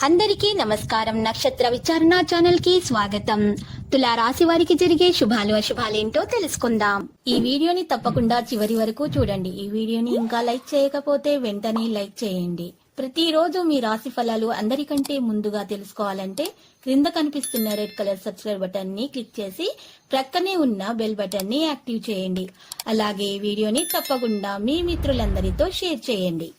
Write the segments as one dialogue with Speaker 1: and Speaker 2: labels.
Speaker 1: అందరికీ నమస్కారం. నక్షత్ర విచారణ ఛానల్ కి స్వాగతం. తులా రాశి వారికి జరిగే శుభాలు అశుభాలేంటో తెలుసుకుందాం. ఈ వీడియోని తప్పకుండా చివరి వరకు చూడండి. ఈ వీడియోని ఇంకా లైక్ చేయకపోతే వెంటనే లైక్ చేయండి. ప్రతిరోజు మీ రాశి ఫలాలు అందరికంటే ముందుగా తెలుసుకోవాలంటే క్రింద కనిపిస్తున్న రెడ్ కలర్ సబ్స్క్రైబ్ బటన్ ని క్లిక్ చేసి ప్రక్కనే ఉన్న బెల్ బటన్ ని యాక్టివ్ చేయండి. అలాగే ఈ వీడియోని తప్పకుండా మీ మిత్రులందరితో షేర్ చేయండి.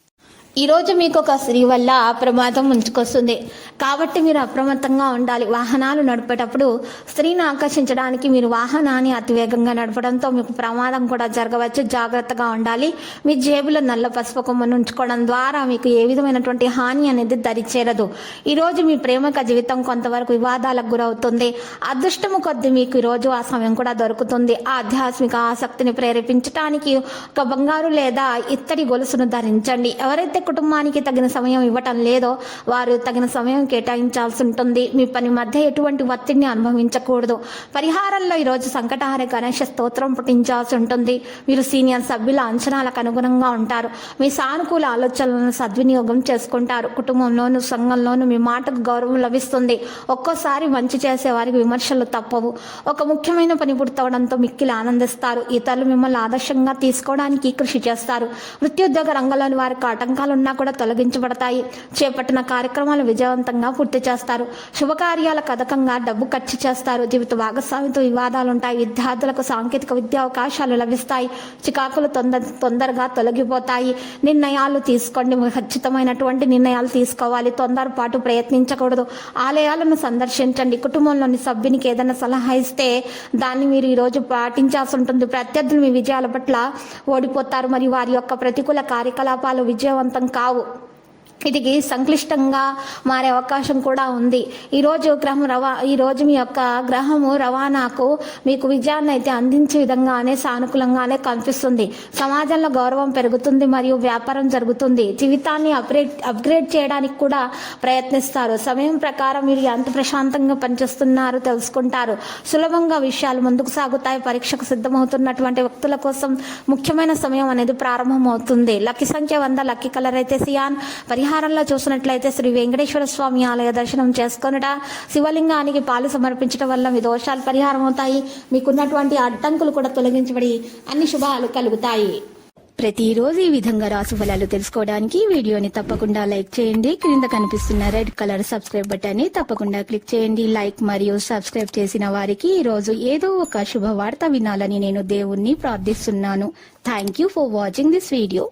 Speaker 1: ఈ రోజు మీకు ఒక స్త్రీ వల్ల ప్రమాదం ముంచుకొస్తుంది కాబట్టి మీరు అప్రమత్తంగా ఉండాలి. వాహనాలు నడిపేటప్పుడు స్త్రీని ఆకర్షించడానికి మీరు వాహనాన్ని అతివేగంగా నడపడంతో మీకు ప్రమాదం కూడా జరగవచ్చు. జాగ్రత్తగా ఉండాలి. మీ జేబులో నల్ల పసుపు కొమ్మను ఉంచుకోవడం ద్వారా మీకు ఏ విధమైనటువంటి హాని అనేది దరిచేరదు. ఈరోజు మీ ప్రేమిక జీవితం కొంతవరకు వివాదాలకు గురవుతుంది. అదృష్టము కొద్ది మీకు ఈరోజు ఆ సమయం కూడా దొరుకుతుంది. ఆధ్యాత్మిక ఆసక్తిని ప్రేరేపించడానికి ఒక బంగారు లేదా ఇత్తడి గొలుసును ధరించండి. ఎవరైతే కుటుంబానికి తగిన సమయం ఇవ్వటం లేదో వారు తగిన సమయం కేటాయించాల్సి ఉంటుంది. మీ పని మధ్య ఎటువంటి ఒత్తిడిని అనుభవించకూడదు. పరిహారంలో ఈరోజు సంకటహార గణేష స్తోత్రం పఠించాల్సి ఉంటుంది. మీరు సీనియర్ సభ్యుల అంచనాలకు అనుగుణంగా ఉంటారు. మీ సానుకూల ఆలోచనలను సద్వినియోగం చేసుకుంటారు. కుటుంబంలోను సంఘంలోను మీ మాటకు గౌరవం లభిస్తుంది. ఒక్కోసారి మంచి చేసే వారికి విమర్శలు తప్పవు. ఒక ముఖ్యమైన పని పూర్తవడంతో మిక్కిలి ఆనందిస్తారు. ఇతరులు మిమ్మల్ని ఆదర్శంగా తీసుకోవడానికి కృషి చేస్తారు. వృత్యోద్యోగ రంగంలోని వారికి ఆటంకాలు ఉన్నా కూడా తొలగించబడతాయి. చేపట్టిన కార్యక్రమాలు విజయవంతంగా పూర్తి చేస్తారు. శుభకార్యాల కథకంగా డబ్బు ఖర్చు చేస్తారు. జీవిత భాగస్వామితో వివాదాలుంటాయి. విద్యార్థులకు సాంకేతిక విద్యా అవకాశాలు లభిస్తాయి. చికాకులు తొందరగా తొలగిపోతాయి. నిర్ణయాలు తీసుకోండి. ఖచ్చితమైనటువంటి నిర్ణయాలు తీసుకోవాలి. తొందరపాటు ప్రయత్నించకూడదు. ఆలయాలను సందర్శించండి. కుటుంబంలోని సభ్యునికి ఏదైనా సలహా ఇస్తే దాన్ని మీరు ఈరోజు పాటించాల్సి ఉంటుంది. ప్రత్యర్థులు మీ విజయాల పట్ల ఓడిపోతారు మరియు వారి యొక్క ప్రతికూల కార్యకలాపాలు విజయవంతం కావు. ఇది సంక్లిష్టంగా మారే అవకాశం కూడా ఉంది. ఈరోజు మీ యొక్క గ్రహము రవాణాకు మీకు విజయాన్ని అయితే అందించే విధంగానే సానుకూలంగానే కనిపిస్తుంది. సమాజంలో గౌరవం పెరుగుతుంది మరియు వ్యాపారం జరుగుతుంది. జీవితాన్ని అప్గ్రేడ్ చేయడానికి కూడా ప్రయత్నిస్తారు. సమయం ప్రకారం మీరు ఎంత ప్రశాంతంగా పనిచేస్తున్నారో తెలుసుకుంటారు. సులభంగా విషయాలు ముందుకు సాగుతాయి. పరీక్షకు సిద్ధమవుతున్నటువంటి వ్యక్తుల కోసం ముఖ్యమైన సమయం అనేది ప్రారంభమవుతుంది. లక్కీ సంఖ్య 100, లక్కీ కలర్ అయితే సియాన్. పరిహారంలో చూసినట్లయితే శ్రీ వెంకటేశ్వర స్వామి ఆలయ దర్శనం చేసుకొనుట, శివలింగానికి పాలు సమర్పించడం వల్ల మీ దోషాలు పరిహారం అవుతాయి. మీకున్నటువంటి అడ్డంకులు కూడా తొలగించబడి అన్ని శుభాలు కలుగుతాయి. ప్రతిరోజు ఈ విధంగా రాశి ఫలాలు తెలుసుకోవడానికి వీడియోని తప్పకుండా లైక్ చేయండి. క్రింద కనిపిస్తున్న రెడ్ కలర్ సబ్స్క్రైబ్ బటన్ ని తప్పకుండా క్లిక్ చేయండి. లైక్ మరియు సబ్స్క్రైబ్ చేసిన వారికి ఈ రోజు ఏదో ఒక శుభవార్త వినాలని నేను దేవుణ్ణి ప్రార్థిస్తున్నాను. Thank you for watching this video.